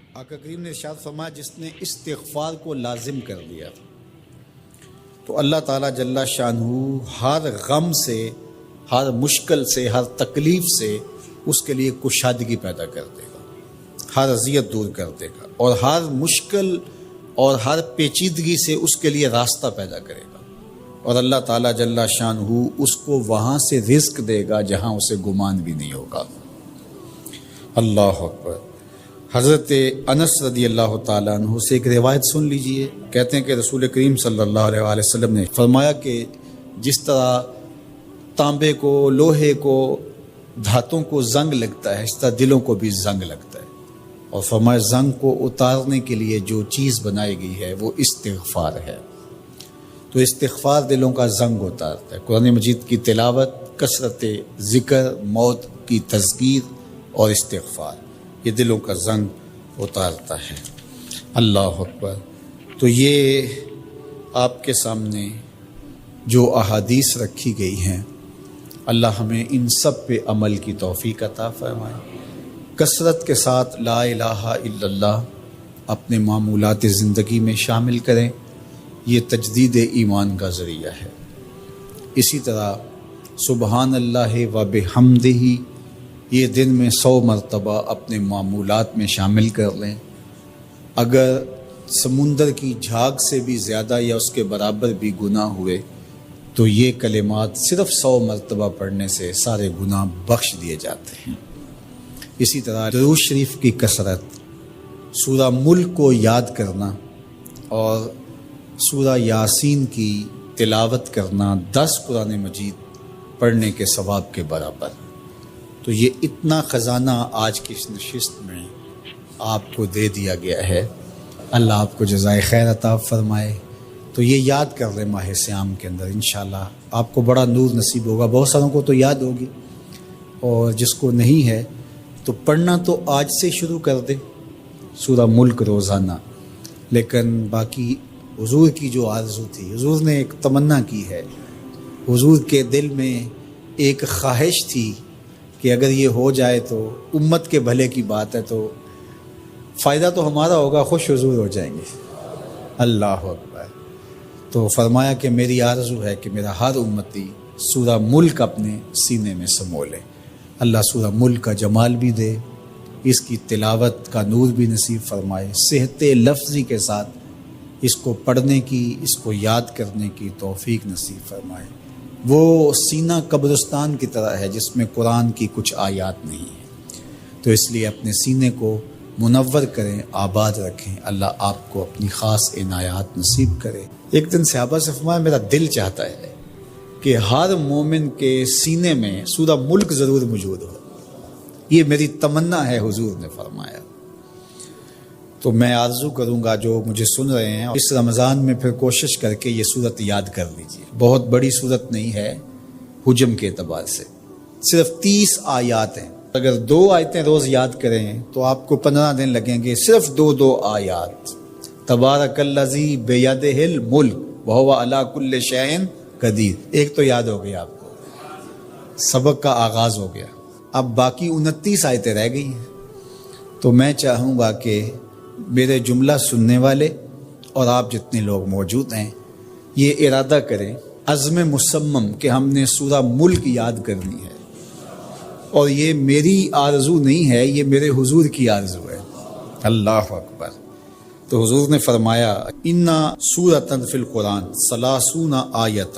آقا کریم نے ارشاد فرمایا جس نے استغفار کو لازم کر لیا تو اللہ تعالیٰ جل شانہ ہر غم سے، ہر مشکل سے، ہر تکلیف سے اس کے لیے کشادگی پیدا کر دے گا، ہر اذیت دور کر دے گا، اور ہر مشکل اور ہر پیچیدگی سے اس کے لیے راستہ پیدا کرے گا، اور اللہ تعالیٰ جل شانہ اس کو وہاں سے رزق دے گا جہاں اسے گمان بھی نہیں ہوگا۔ اللہ اکبر۔ حضرت انس رضی اللہ تعالیٰ عنہ سے ایک روایت سن لیجئے، کہتے ہیں کہ رسول کریم صلی اللہ علیہ وآلہ وسلم نے فرمایا کہ جس طرح تانبے کو، لوہے کو، دھاتوں کو زنگ لگتا ہے، اس طرح دلوں کو بھی زنگ لگتا ہے، اور فرمایا زنگ کو اتارنے کے لیے جو چیز بنائی گئی ہے وہ استغفار ہے۔ تو استغفار دلوں کا زنگ اتارتا ہے۔ قرآن مجید کی تلاوت، کثرت ذکر، موت کی تذکیر اور استغفار یہ دلوں کا زنگ اتارتا ہے۔ اللہ اکبر۔ تو یہ آپ کے سامنے جو احادیث رکھی گئی ہیں، اللہ ہمیں ان سب پہ عمل کی توفیق عطا فرمائے۔ کثرت کے ساتھ لا الہ الا اللہ اپنے معمولات زندگی میں شامل کریں، یہ تجدید ایمان کا ذریعہ ہے۔ اسی طرح سبحان اللہ و بحمدہ یہ دن میں 100 مرتبہ اپنے معمولات میں شامل کر لیں۔ اگر سمندر کی جھاگ سے بھی زیادہ یا اس کے برابر بھی گناہ ہوئے تو یہ کلمات صرف 100 مرتبہ پڑھنے سے سارے گناہ بخش دیے جاتے ہیں۔ اسی طرح درود شریف کی کثرت، سورہ ملک کو یاد کرنا اور سورہ یاسین کی تلاوت کرنا 10 قرآن مجید پڑھنے کے ثواب کے برابر۔ تو یہ اتنا خزانہ آج کی اس نشست میں آپ کو دے دیا گیا ہے، اللہ آپ کو جزائے خیر عطا فرمائے۔ تو یہ یاد کر لیں ماہ صیام کے اندر، انشاءاللہ آپ کو بڑا نور نصیب ہوگا۔ بہت ساروں کو تو یاد ہوگی، اور جس کو نہیں ہے تو پڑھنا تو آج سے شروع کر دے سورہ ملک روزانہ۔ لیکن باقی حضور کی جو آرزو تھی، حضور نے ایک تمنا کی ہے، حضور کے دل میں ایک خواہش تھی کہ اگر یہ ہو جائے تو امت کے بھلے کی بات ہے، تو فائدہ تو ہمارا ہوگا، خوش حضور ہو جائیں گے۔ اللہ اکبر۔ تو فرمایا کہ میری آرزو ہے کہ میرا ہر امتی سورہ ملک اپنے سینے میں سمو لے۔ اللہ سورہ ملک کا جمال بھی دے، اس کی تلاوت کا نور بھی نصیب فرمائے، صحت لفظی کے ساتھ اس کو پڑھنے کی، اس کو یاد کرنے کی توفیق نصیب فرمائے۔ وہ سینہ قبرستان کی طرح ہے جس میں قرآن کی کچھ آیات نہیں ہیں، تو اس لیے اپنے سینے کو منور کریں، آباد رکھیں۔ اللہ آپ کو اپنی خاص عنایات نصیب کرے۔ ایک دن صحابہ سے فرمایا میرا دل چاہتا ہے کہ ہر مومن کے سینے میں سورہ ملک ضرور موجود ہو، یہ میری تمنا ہے، حضور نے فرمایا۔ تو میں آرزو کروں گا جو مجھے سن رہے ہیں، اس رمضان میں پھر کوشش کر کے یہ صورت یاد کر لیجیے۔ بہت بڑی صورت نہیں ہے حجم کے اعتبار سے، صرف 30 آیات ہیں۔ اگر 2 آیتیں روز یاد کریں تو آپ کو 15 دن لگیں گے، صرف 2 آیات۔ تبارک الذی بیدہ الملک وہو علی کل شیء قدیر، ایک تو یاد ہو گیا آپ کو، سبق کا آغاز ہو گیا۔ اب باقی 29 آیتیں رہ گئی ہیں۔ تو میں چاہوں گا کہ میرے جملہ سننے والے اور آپ جتنے لوگ موجود ہیں یہ ارادہ کریں، عزم مصمم کہ ہم نے سورہ ملک یاد کرنی ہے، اور یہ میری آرزو نہیں ہے، یہ میرے حضور کی آرزو ہے۔ اللہ اکبر۔ تو حضور نے فرمایا اِنَّ سورۃ فی القرآن 30 آیۃ،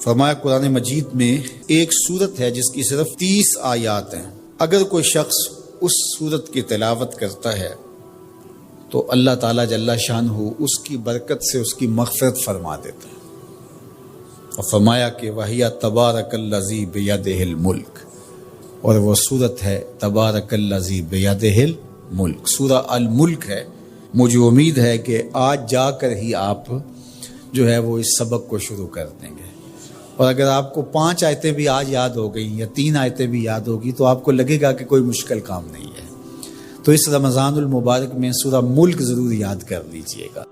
فرمایا قرآن مجید میں ایک سورت ہے جس کی صرف 30 آیات ہیں۔ اگر کوئی شخص اس سورت کی تلاوت کرتا ہے تو اللہ تعالیٰ جل شانہ اس کی برکت سے اس کی مغفرت فرما دیتا ہے، اور فرمایا کہ وَهِيَ تَبَارَكَ الَّذِي بِيَدِهِ الْمُلْكُ، اور وہ صورت ہے تبارک الذی بیدہ الملک، سورہ الملک ہے۔ مجھے امید ہے کہ آج جا کر ہی آپ جو ہے وہ اس سبق کو شروع کر دیں گے، اور اگر آپ کو 5 آیتیں بھی آج یاد ہو گئیں یا 3 آیتیں بھی یاد ہوگی تو آپ کو لگے گا کہ کوئی مشکل کام نہیں ہے۔ تو اس رمضان المبارک میں سورہ ملک ضرور یاد کر لیجئے گا۔